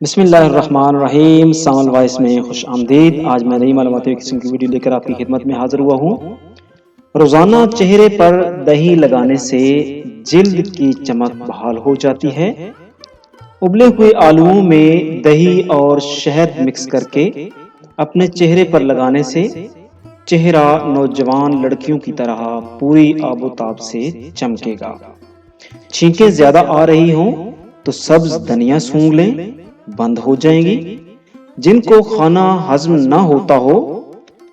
بسم اللہ الرحمن الرحیم، سامل وائس میں خوش آمدید۔ آج میں نئی معلوماتی قسم کی ویڈیو لے کر آپ کی خدمت میں حاضر ہوا ہوں۔ روزانہ چہرے پر دہی لگانے سے جلد کی چمک بحال ہو جاتی ہے۔ ابلے ہوئے آلوؤں میں دہی اور شہد مکس کر کے اپنے چہرے پر لگانے سے چہرہ نوجوان لڑکیوں کی طرح پوری آب و تاب سے چمکے گا۔ چھینکیں زیادہ آ رہی ہوں تو سبز دھنیا سونگھ لیں، بند ہو جائیں گی۔ جن کو کھانا ہضم نہ ہوتا ہو،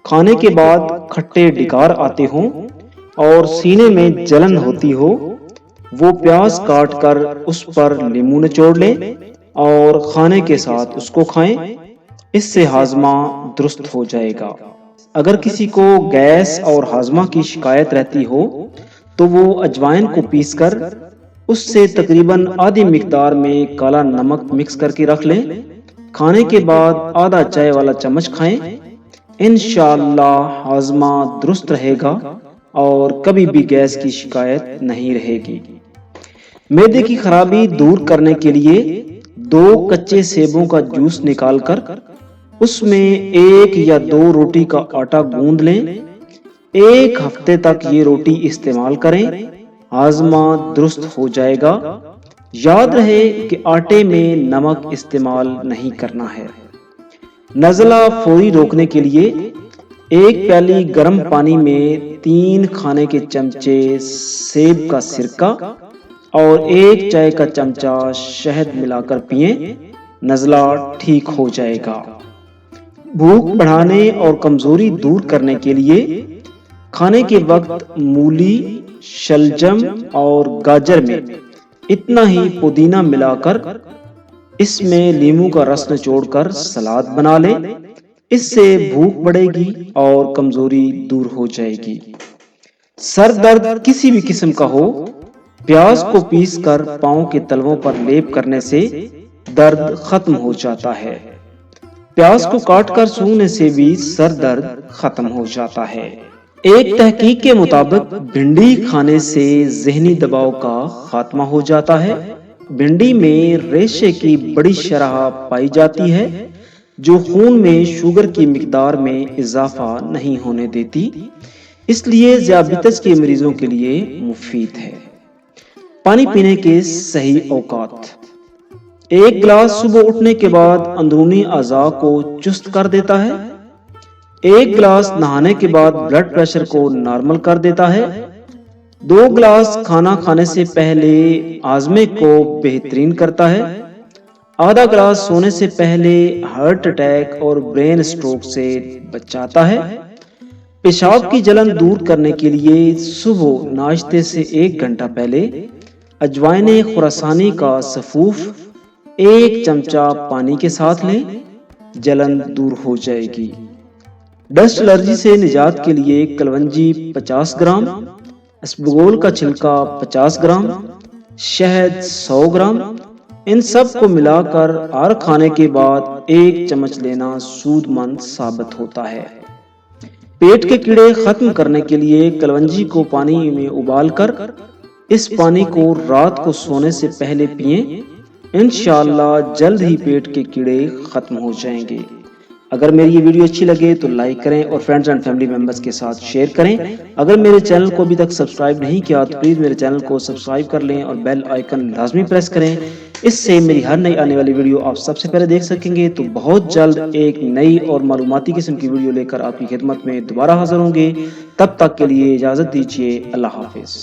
کھانے کے بعد کھٹے ڈکار آتے ہوں اور سینے میں جلن ہوتی ہو، وہ پیاز کاٹ کر اس پر لیموں نچوڑ لیں اور کھانے کے ساتھ اس کو کھائیں۔ اس سے ہاضمہ درست ہو جائے گا۔ اگر کسی کو گیس اور ہاضمہ کی شکایت رہتی ہو تو وہ اجوائن کو پیس کر اس سے تقریباً آدھی مقدار میں کالا نمک مکس کر کے رکھ لیں۔ کھانے کے بعد آدھا چائے والا چمچ کھائیں۔ انشاءاللہ ہاضمہ درست رہے گا اور کبھی بھی گیس کی شکایت نہیں رہے گی۔ معدے کی خرابی دور کرنے کے لیے 2 کچے سیبوں کا جوس نکال کر اس میں 1 یا 2 روٹی کا آٹا گوندھ لیں۔ 1 ہفتے تک یہ روٹی استعمال کریں، ہاضمہ درست ہو جائے گا۔ یاد رہے کہ آٹے میں نمک استعمال نہیں کرنا ہے۔ نزلہ فوری روکنے کے لیے 1 پیالی گرم پانی میں 3 کھانے کے چمچے سیب کا سرکہ اور 1 چائے کا چمچہ شہد ملا کر پئیں، نزلہ ٹھیک ہو جائے گا۔ بھوک بڑھانے اور کمزوری دور کرنے کے لیے کھانے کے وقت مولی، شلجم اور گاجر میں اتنا ہی پودینہ ملا کر اس میں لیموں کا رس نچوڑ کر سلاد بنا لیں۔ اس سے بھوک بڑھے گی اور کمزوری دور ہو جائے گی۔ سر درد کسی بھی قسم کا ہو، پیاز کو پیس کر پاؤں کے تلووں پر لیپ کرنے سے درد ختم ہو جاتا ہے۔ پیاز کو کاٹ کر سونگھنے سے بھی سر درد ختم ہو جاتا ہے۔ ایک تحقیق کے مطابق بھنڈی کھانے سے ذہنی دباؤ کا خاتمہ ہو جاتا ہے۔ بھنڈی میں ریشے کی بڑی شرح پائی جاتی ہے جو خون میں شوگر کی مقدار میں اضافہ نہیں ہونے دیتی، اس لیے ذیابیطس کے مریضوں کے لیے مفید ہے۔ پانی پینے کے صحیح اوقات: 1 گلاس صبح اٹھنے کے بعد اندرونی اعضاء کو چست کر دیتا ہے۔ 1 گلاس نہانے کے بعد بلڈ پریشر کو نارمل کر دیتا ہے۔ 2 گلاس کھانا کھانے سے پہلے ہاضمے کو بہترین کرتا ہے۔ آدھا گلاس سونے سے پہلے ہارٹ اٹیک اور برین اسٹروک سے بچاتا ہے۔ پیشاب کی جلن دور کرنے کے لیے صبح ناشتے سے 1 گھنٹہ پہلے اجوائن خراسانی کا سفوف 1 چمچہ پانی کے ساتھ لیں، جلن دور ہو جائے گی۔ ڈسٹ الرجی سے نجات کے لیے کلونجی 50 گرام، اسبگول کا چھلکا 50 گرام، شہد 100 گرام، ان سب کو ملا کر ہر کھانے کے بعد 1 چمچ لینا سود مند ثابت ہوتا ہے۔ پیٹ کے کیڑے ختم کرنے کے لیے کلونجی کو پانی میں ابال کر اس پانی کو رات کو سونے سے پہلے پئیں، انشاءاللہ جلد ہی پیٹ کے کیڑے ختم ہو جائیں گے۔ اگر میری یہ ویڈیو اچھی لگے تو لائک کریں اور فرینڈز اینڈ فیملی ممبرز کے ساتھ شیئر کریں۔ اگر میرے چینل کو ابھی تک سبسکرائب نہیں کیا تو پلیز میرے چینل کو سبسکرائب کر لیں اور بیل آئیکن لازمی پریس کریں۔ اس سے میری ہر نئی آنے والی ویڈیو آپ سب سے پہلے دیکھ سکیں گے۔ تو بہت جلد ایک نئی اور معلوماتی قسم کی ویڈیو لے کر آپ کی خدمت میں دوبارہ حاضر ہوں گے۔ تب تک کے لیے اجازت دیجیے۔ اللہ حافظ۔